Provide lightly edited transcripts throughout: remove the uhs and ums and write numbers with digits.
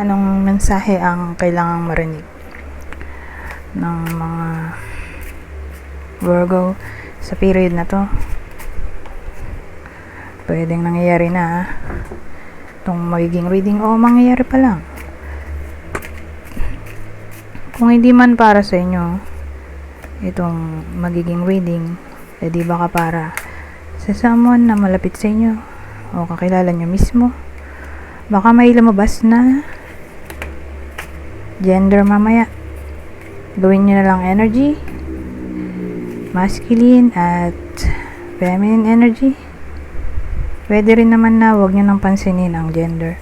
Anong mensahe ang kailangang marinig ng mga Virgo sa period na to? Pwedeng nangyayari na itong magiging reading o mangyayari pa lang. Kung hindi man para sa inyo itong magiging reading, di baka para sa someone na malapit sa inyo o kakilala nyo mismo. Baka may lumabas na gender mamaya. Gawin nyo na lang energy, masculine at feminine energy. Pwede rin naman na huwag nyo nang pansinin ang gender.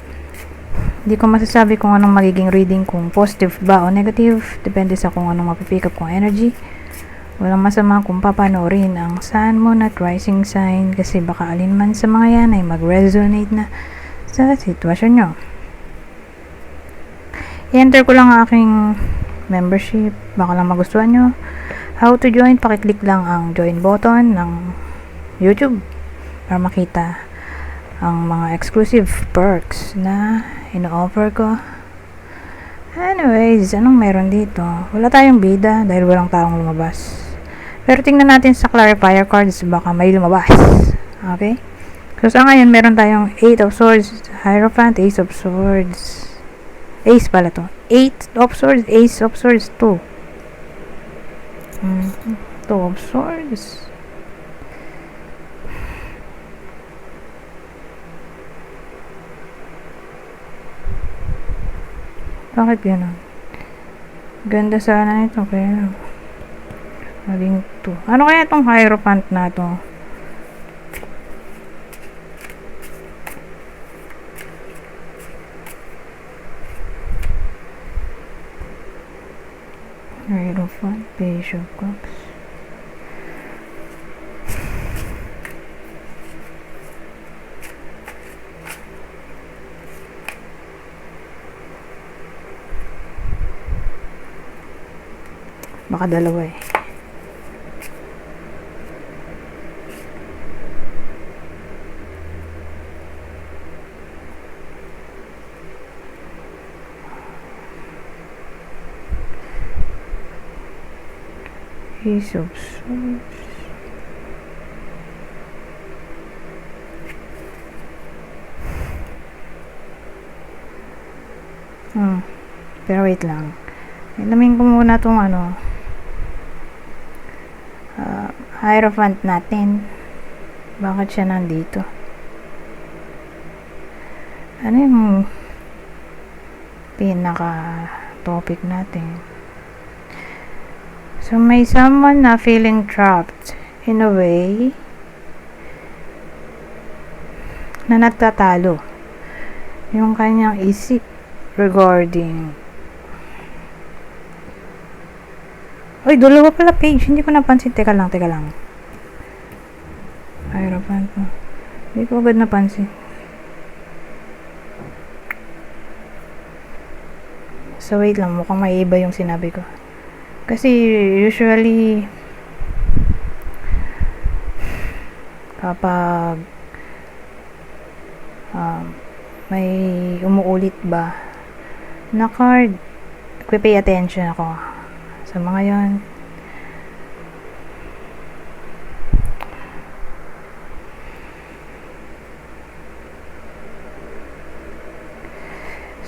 Hindi ko masasabi kung anong magiging reading, kung positive ba o negative. Depende sa kung anong mapipick up kong energy. Walang masama kung papanoorin ang Sun, Moon at Rising sign kasi baka alin man sa mga yan ay mag-resonate na sa sitwasyon nyo. I-enter ko lang ang aking membership. Baka lang magustuhan nyo. How to join? Pakiclick lang ang join button ng YouTube para makita ang mga exclusive perks na ino-offer ko. Anyways, anong meron dito? Wala tayong bida dahil walang taong lumabas. Pero tingnan natin sa clarifier cards, baka may lumabas. Okay? So sa ngayon, meron tayong 8 of Swords, Hierophant, Ace of Swords. Ace pala to. 8 of Swords, Ace of Swords, 2. 2 of Swords. Bakit gano'n? Ganda sana ito, pero maging 2. Ano kaya itong Hierophant na to? Hierophant, Page of Cups. Baka dalawa eh. Ace of Swords. Pero wait lang. Ilamin ko muna itong Hierophant natin. Bakit siya nandito? Ano yung pinaka topic natin? So may someone na feeling trapped in a way na natatalo yung kanyang isip regarding. Uy, dalawa pala page. Hindi ko napansin. Teka lang. Hierophant mo. Hindi ko agad napansin. So, wait lang. Mukhang may iba yung sinabi ko. Kasi, usually, kapag may umuulit ba na card, pay attention ako sa mga yon.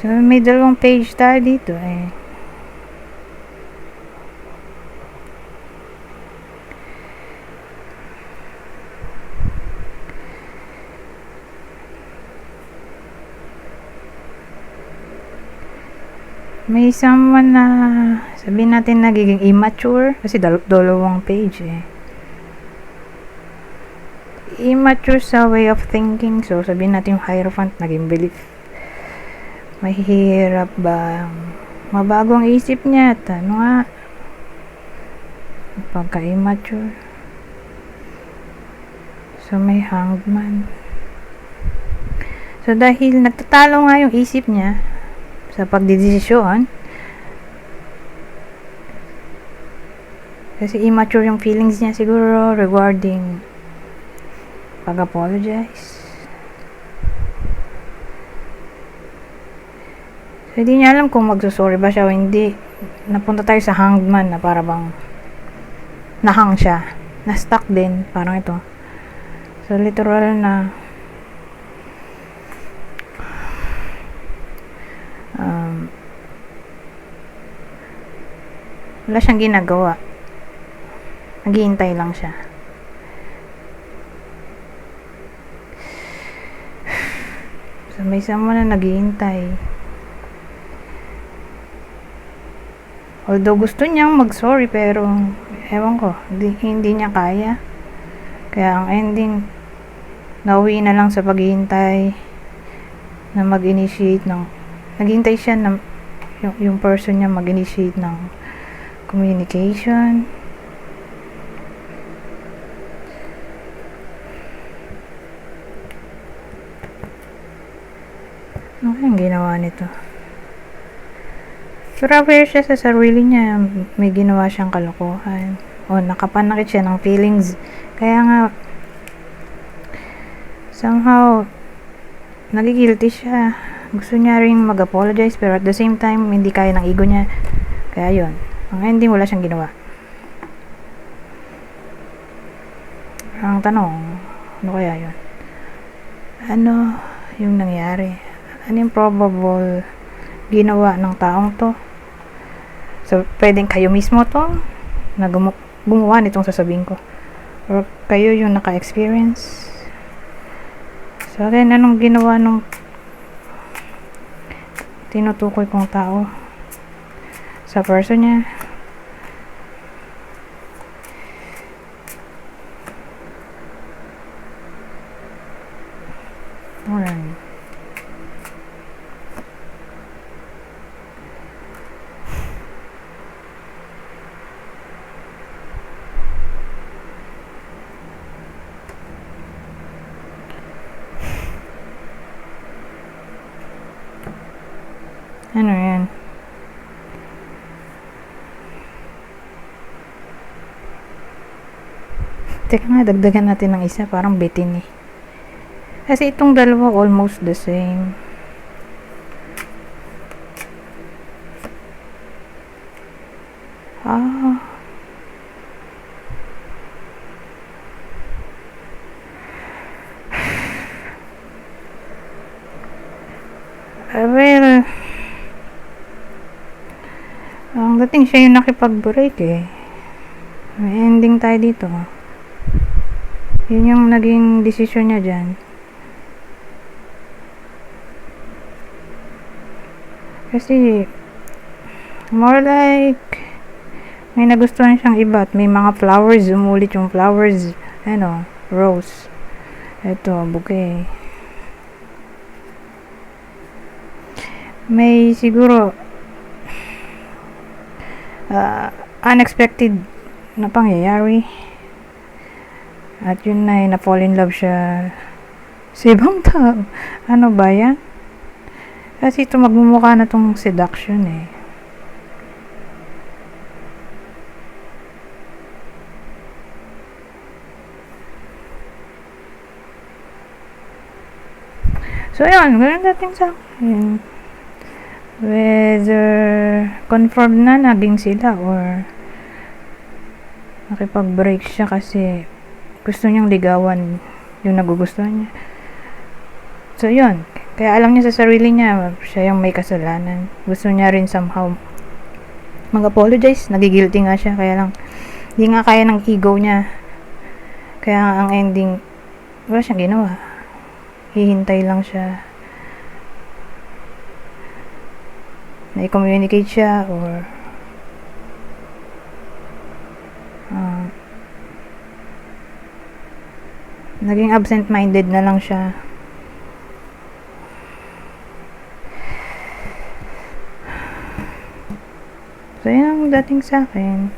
So, may dalawang page tayo dito eh. May someone na sabihin natin nagiging immature kasi dalawang page eh. Immature sa way of thinking. So sabihin natin yung Hierophant naging belief. Mahirap ba mabago ang isip niya? Ano nga? Pagka-immature. So may Hanged Man. So dahil nagtatalo nga yung isip niya sa pagdidesisyon, kasi immature yung feelings niya siguro regarding pag-apologize. So, hindi niya alam kung magsusorry ba siya o hindi. Napunta tayo sa hanged man na para bang nahang siya. Na-stuck din. Parang ito. So, literal na wala siyang ginagawa. Naghihintay lang siya. So, may someone na naghihintay. Although gusto niyang mag-sorry pero ewan ko, hindi niya kaya. Kaya ang ending, nauwi na lang sa paghihintay na mag-initiate ng naghihintay siya na yung person niya mag-initiate ng communication. Ano kayang ginawa nito? Pero aware siya sa sarili niya, may ginawa siyang kalokohan. O nakapanakit siya ng feelings. Kaya nga, somehow, nagigilty siya. Gusto niya rin mag-apologize, pero at the same time, hindi kaya ng ego niya. Kaya yun. Ang ending, wala siyang ginawa. Ang tanong, ano kaya yun? Ano yung nangyari? Ano yung probable ginawa ng taong to? So, pwedeng kayo mismo to na gumawa nitong sasabihin ko. Or kayo yung naka-experience. So, again, anong ginawa nung tinutukoy kong tao sa person niya? Alright. Ano yan? Teka nga, dagdagan natin ng isa. Parang bitin eh. Kasi itong dalawa almost the same. Well, ang dating siya yung nakipag-break eh. May ending tayo dito. Yun yung naging desisyon niya dyan. Kasi, more like, may nagustuhan siyang iba at may mga flowers, umulit yung flowers, rose. Ito, bouquet. May siguro, unexpected na pangyayari. At yun na-fall in love siya sa ibang tao. Ano ba yan? Kasi ito magmumukha na tong seduction eh. So, ayun. Ganun dating sa akin. Whether confirmed na naging sila or nakipag-break siya kasi gusto niyang ligawan yung nagugustuhan niya. So, yun. Kaya alam niya sa sarili niya, siya yung may kasalanan. Gusto niya rin somehow mag-apologize. Nagigilty nga siya. Kaya lang, hindi nga kaya ng ego niya. Kaya ang ending, wala siyang ginawa. Hihintay lang siya. Na-communicate siya or naging absent-minded na lang siya. So, yun ang dating sa akin.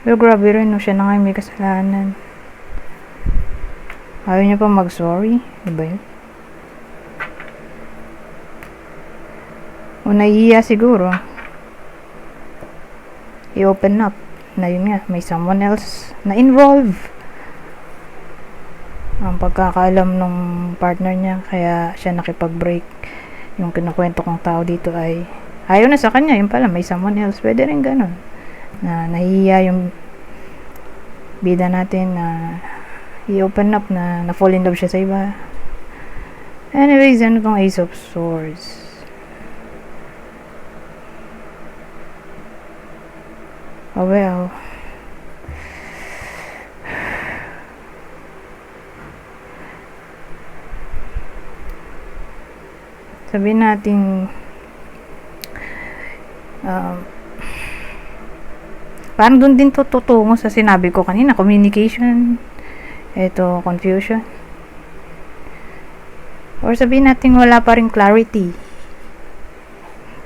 Pero grabe rin, no? Siya na nga may kasalanan. Ayaw niya pa mag-sorry. Diba yun? O nahihiya siguro. I-open up. Na yun nga, may someone else na involved. ang pagkakaalam nung partner niya, kaya siya nakipag-break. Yung kinukwento kong tao dito ay ayaw na sa kanya, yung pala may someone else. Pwede rin ganun, na nahihiya yung bida natin na i-open up na na-fall in love siya sa iba. Anyways, ano tong Ace of Swords? Oh well, sabihin natin parang dun din tutungo sa sinabi ko kanina, communication, eto confusion, or sabihin natin wala pa rin clarity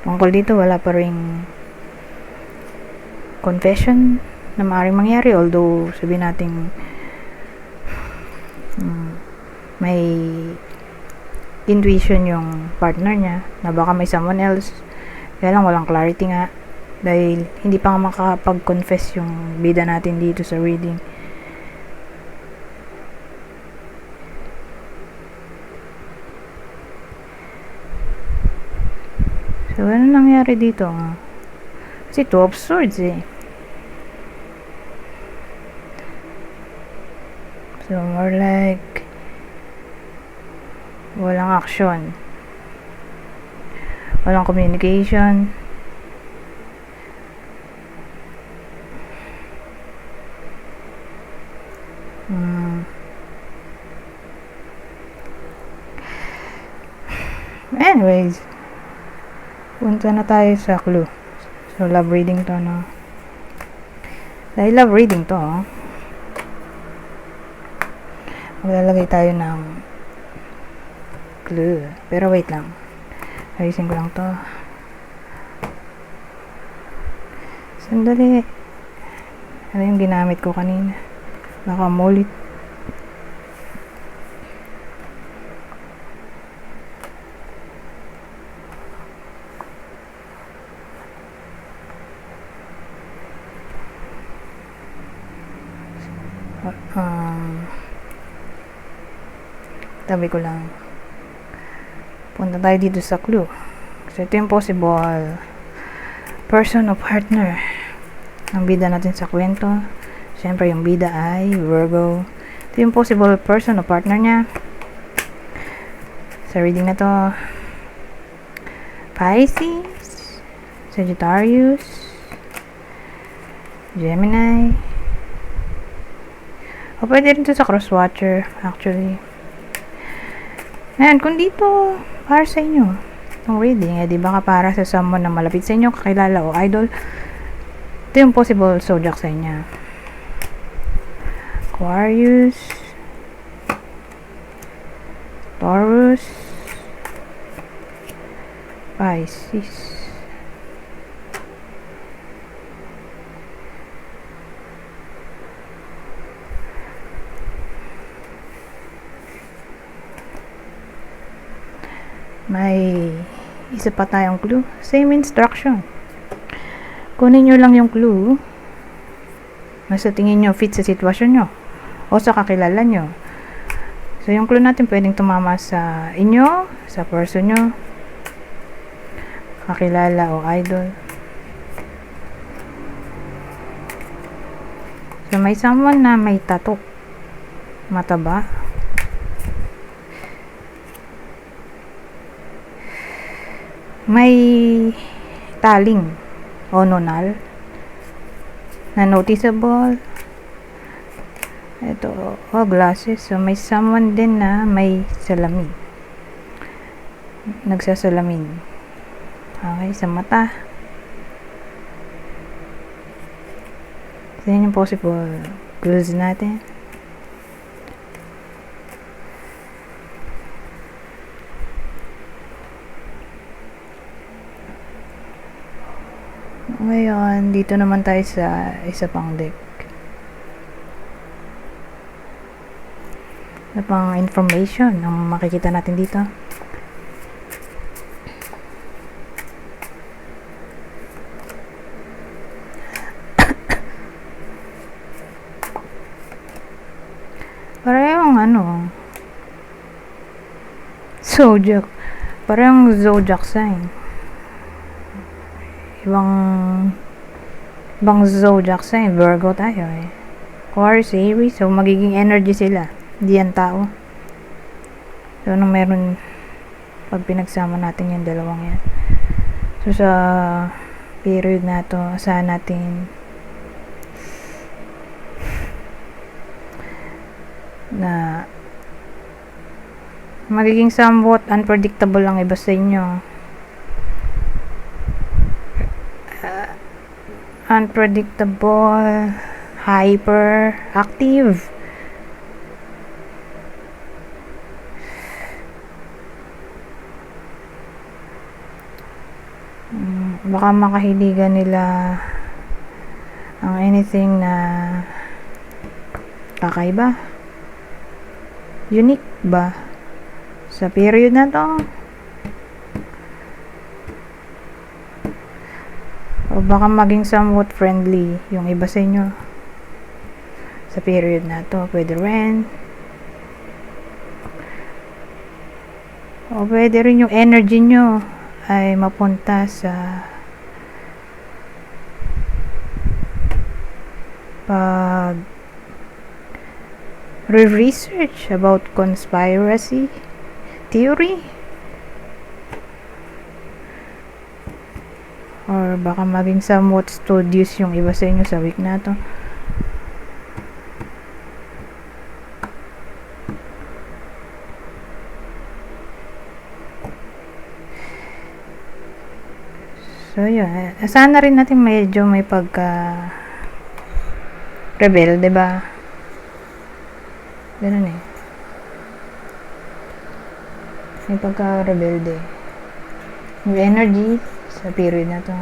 tungkol dito, wala pa rin confession na maaaring mangyari, although sabihin natin may intuition yung partner niya na baka may someone else, kaya lang walang clarity nga dahil hindi pa nga makapag-confess yung bida natin dito sa reading. So ano nangyari dito? Kasi 2 of Swords eh. So more like walang action, walang communication, anyways, punta na tayo sa clue. So love reading to, no? Dahil love reading to, maglalagay tayo ng clue. Pero wait lang, ayusin ko lang to. Sandali. Ano yung ginamit ko kanina? Baka mulit. Tabi ko lang. Punta tayo dito sa clue. So ito yung possible person o partner ng bida natin sa kwento. Siyempre yung bida ay Virgo. Ito yung possible person o partner niya sa reading na to. Pisces, Sagittarius, Gemini, o pwede rin to sa crosswatcher actually. Ayan, kung dito para sa inyo itong reading, di baka para sa someone na malapit sa inyo, kakilala o idol, ito yung possible zodiac sa inyo. Aquarius, Taurus, Pisces. May isa pa tayong clue. Same instruction. Kunin nyo lang yung clue na sa tingin nyo fit sa sitwasyon nyo o sa kakilala nyo. So yung clue natin pwedeng tumama sa inyo, sa person nyo, kakilala o idol. So may someone na may tattoo, mataba, may taling o nonal na noticeable. Ito, glasses. So may someone din na may salamin, nagsasalamin. Okay, sa mata. So yan yung possible clues natin. Ngayon, dito naman tayo sa isa pang deck. Isa pang information ang makikita natin dito. Parehong Zodiac. Parang zodiac sign. Ibang zodiac sign. Virgo tayo eh. Aquarius, Aries. So, magiging energy sila. Hindi yan tao. So, anong meron pag pinagsama natin yung dalawang yan? So, sa period na to, asahan natin na magiging somewhat unpredictable ang iba sa inyo. Unpredictable, hyperactive. Baka makahiligan nila ang anything na kakaiba, unique ba sa period na to, o baka maging somewhat friendly yung iba sa inyo sa period na to. Pwede rin, o pwede rin yung energy nyo ay mapunta sa pag research about conspiracy theory, or baka maging somewhat studious yung iba sa inyo sa week na to. So yun, sana rin natin medyo may pagka rebel, 'di ba? Ganun eh. May pagka-rebelde. Yung energy sa period na to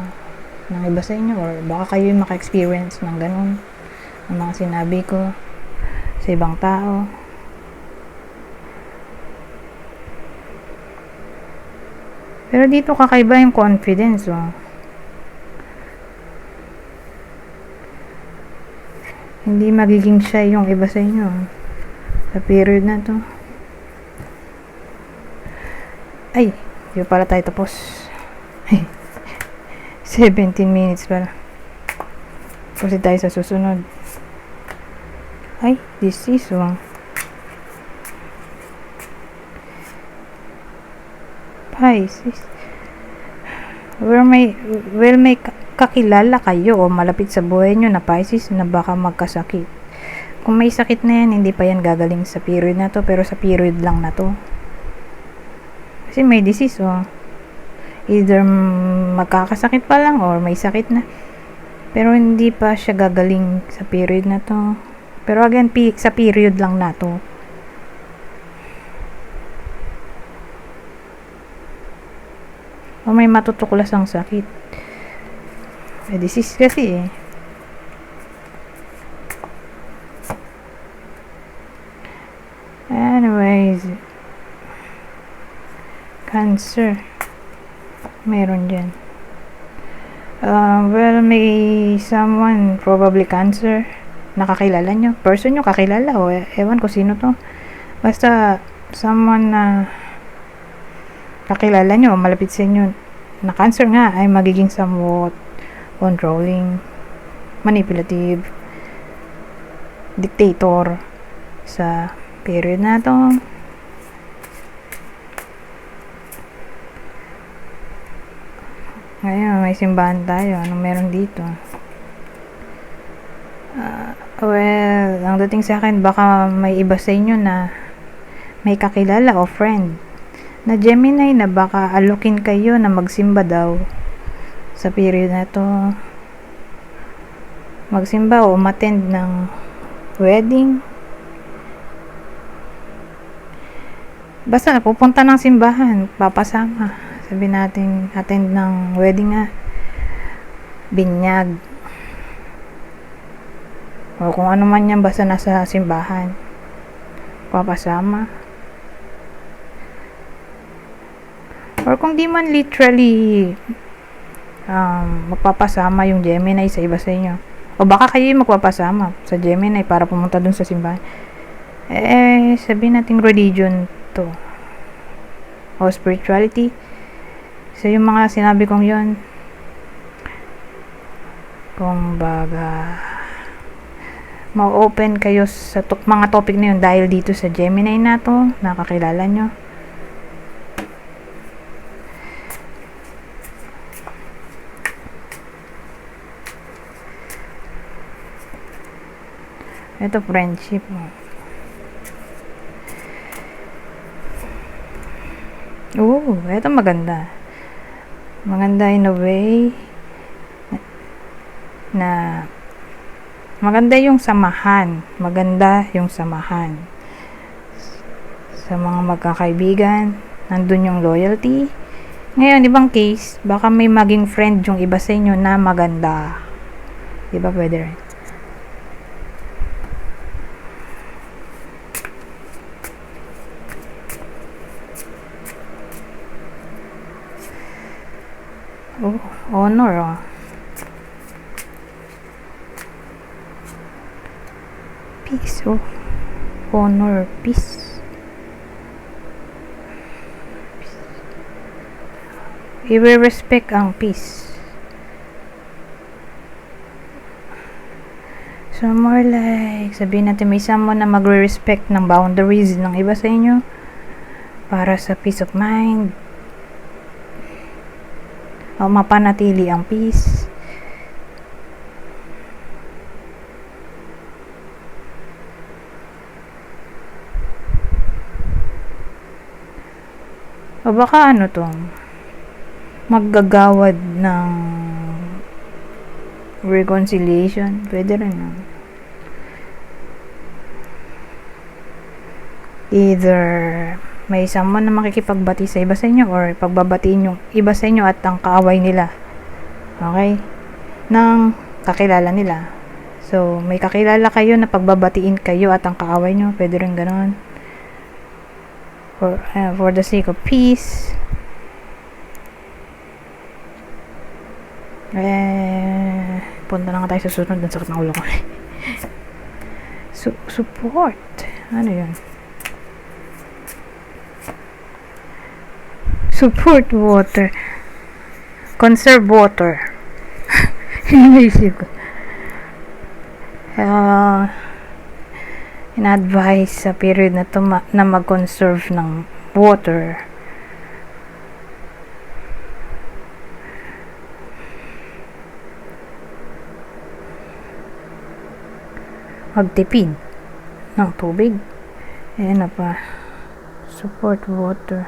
ng iba sa inyo, or baka kayo yung maka-experience ng ganun, ng mga sinabi ko sa ibang tao. Pero dito kakaiba yung confidence, oh. Hindi magiging shy yung iba sa inyo sa period na to. Ay, di pala tayo tapos. 17 minutes pala. Kasi tayo sa susunod. Ay, this is Pisces. May kakilala kayo o malapit sa buhay nyo na Pisces na baka magkasakit. Kung may sakit na yan, hindi pa yan gagaling sa period na to, pero sa period lang na to. Kasi may disease, either magkakasakit pa lang or may sakit na, pero hindi pa siya gagaling sa period na to. Pero again, sa period lang na to. O may matutuklas ang sakit. May disease kasi eh. Anyways, Cancer. Meron dyan. Well, may someone, probably Cancer, nakakilala nyo. Person nyo kakilala o ewan ko sino to. Basta, someone na kakilala nyo, malapit sa inyo, na Cancer nga, ay magiging somewhat controlling, manipulative, dictator sa period na to. Ngayon, may simbahan tayo. Anong meron dito? Well, ang dating sa akin, baka may iba sa inyo na may kakilala o friend na Gemini na baka alukin kayo na magsimba daw sa period na to. Magsimba o umattend ng wedding. Basta pupunta ng simbahan, papasama. Sabi natin, attend ng wedding nga. Binyag. O kung ano man yan, basta nasa simbahan. Papasama. Or kung di man literally magpapasama yung Gemini sa iba sa inyo. O baka kayo yung magpapasama sa Gemini para pumunta dun sa simbahan. Sabihin natin religion to. o spirituality. So, yung mga sinabi kong yun, kung baga, ma-open kayo sa mga topic na yun dahil dito sa Gemini na to, nakakilala nyo. Ito, friendship. Ito maganda. Maganda in a way na maganda yung samahan. Maganda yung samahan. Sa mga magkakaibigan, nandun yung loyalty. Ngayon, ibang case, baka may maging friend yung iba sa inyo na maganda. Diba pwede rin? Honor. Peace. Honor, peace. I-respect ang peace. So, more like, sabihin natin may someone na magre-respect ng boundaries ng iba sa inyo para sa peace of mind. O mapanatili ang peace. O baka ano to, maggagawad ng reconciliation. Pwede rin. Either may someone na makikipagbati sa iba sa inyo or pagbabatiin yung iba sa inyo at ang kaaway nila. Okay? Nang kakilala nila. So, may kakilala kayo na pagbabatiin kayo at ang kaaway nyo. Pwede rin ganon. For the sake of peace. Punta na nga tayo sa sunod. Ang sakit ng ulo ko. Support. Ano yun? Support water. Conserve water. Inisip ko. In-advise sa period na to na mag-conserve ng water. Magtipid ng tubig. Ayan na pa. Support water.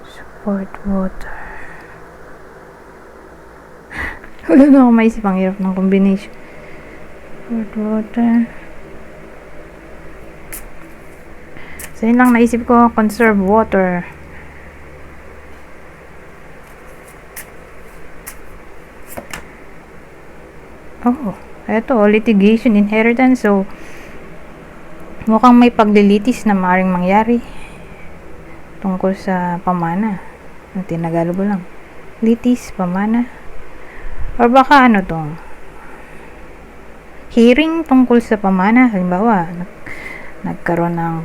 Support water. Wala na ako maisip. Ang hirap ng combination. Support water. So, yun lang naisip ko. Conserve water. Eto, litigation, inheritance. So, mukhang may paglilitis na maaaring mangyari tungkol sa pamana. Ang tinagalog ko lang. Litis, pamana. Or baka ano to? Hearing tungkol sa pamana. Halimbawa, nagkaroon ng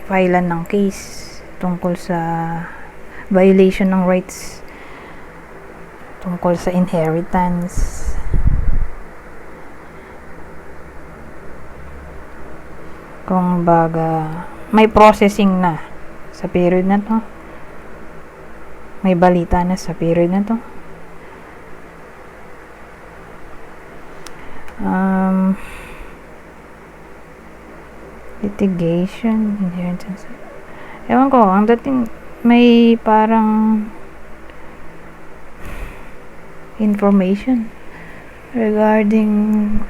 filean ng case tungkol sa violation ng rights tungkol sa inheritance. Kung baga may processing na sa period na to, may balita na sa period na to. Litigation, inheritance. Ewan ko, ang dating may parang information regarding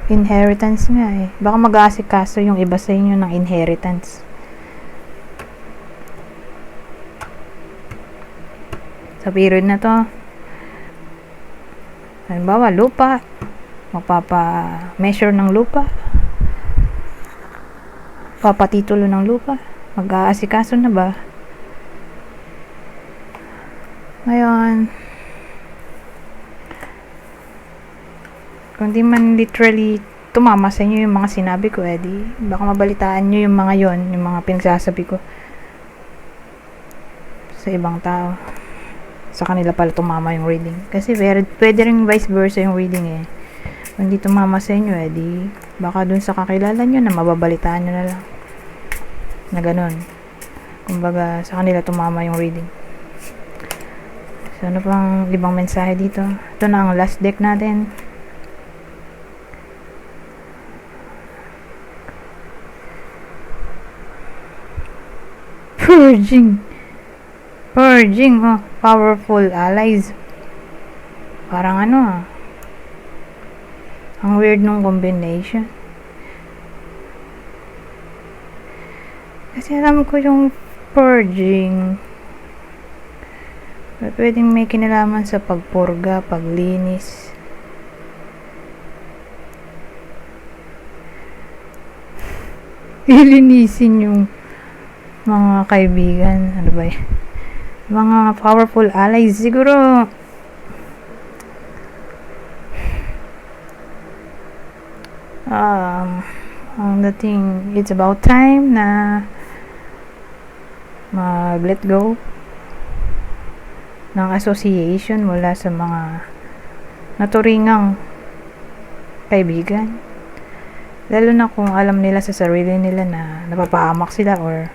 inheritance nga eh. Baka mag-aasikaso yung iba sa inyo ng inheritance. Sa period na to, halimbawa, lupa. Magpapa-measure ng lupa. Papatitulo ng lupa. Mag-aasikaso na ba? Ngayon, kung di man literally tumama sa inyo yung mga sinabi ko, edi baka mabalitaan nyo yung mga yon, yung mga pinagsasabi ko. sa ibang tao. Sa kanila pala tumama yung reading. Kasi pwede rin vice versa yung reading eh. Kung hindi tumama sa inyo eh, di baka dun sa kakilala nyo na mababalitaan nyo na lang. Na ganun. Kumbaga, sa kanila tumama yung reading. So, ano pang ibang mensahe dito? Ito na ang last deck natin. Purging. Purging, oh. Powerful allies. Parang ano ah. Ang weird nung combination. Kasi alam ko yung purging. Pwedeng may kinalaman sa pagpurga, paglinis. Ilinisin yung mga kaibigan. Ano ba yun? Mga powerful allies. Siguro, ang dating, it's about time na mag-let go ng association mula sa mga naturingang kaibigan. Lalo na kung alam nila sa sarili nila na napapahamak sila or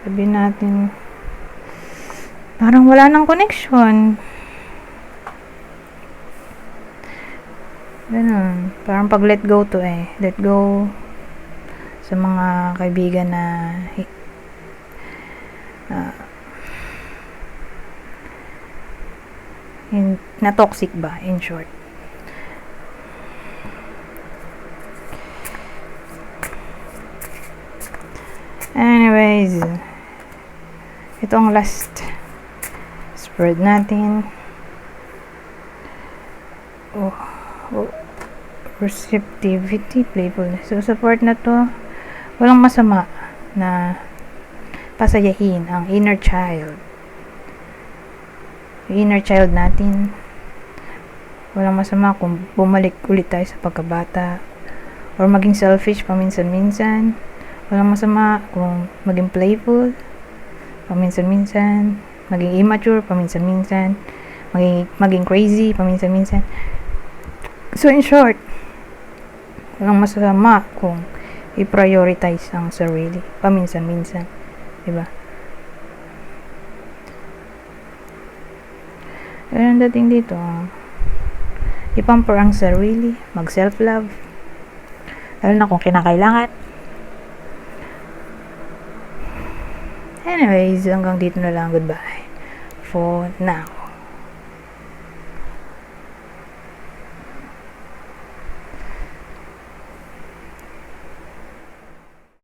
sabihin natin parang wala nang connection. Ganun. Parang pag let go to eh. Let go sa mga kaibigan na na toxic ba, in short. Anyways, ito ang last spread natin. Receptivity, playfulness. So, sa part na to, walang masama na pasayahin ang inner child. Yung inner child natin. Walang masama kung bumalik ulit tayo sa pagkabata or maging selfish paminsan-minsan. Walang masama kung maging playful paminsan-minsan, maging immature paminsan-minsan, maging crazy paminsan-minsan. So in short, walang masama kung i-prioritize ang sarili paminsan-minsan, diba? Ang dating dito, ipamper ang sarili, mag self-love, lalo na kung kinakailangan. Anyways, hanggang dito na lang. Goodbye for now.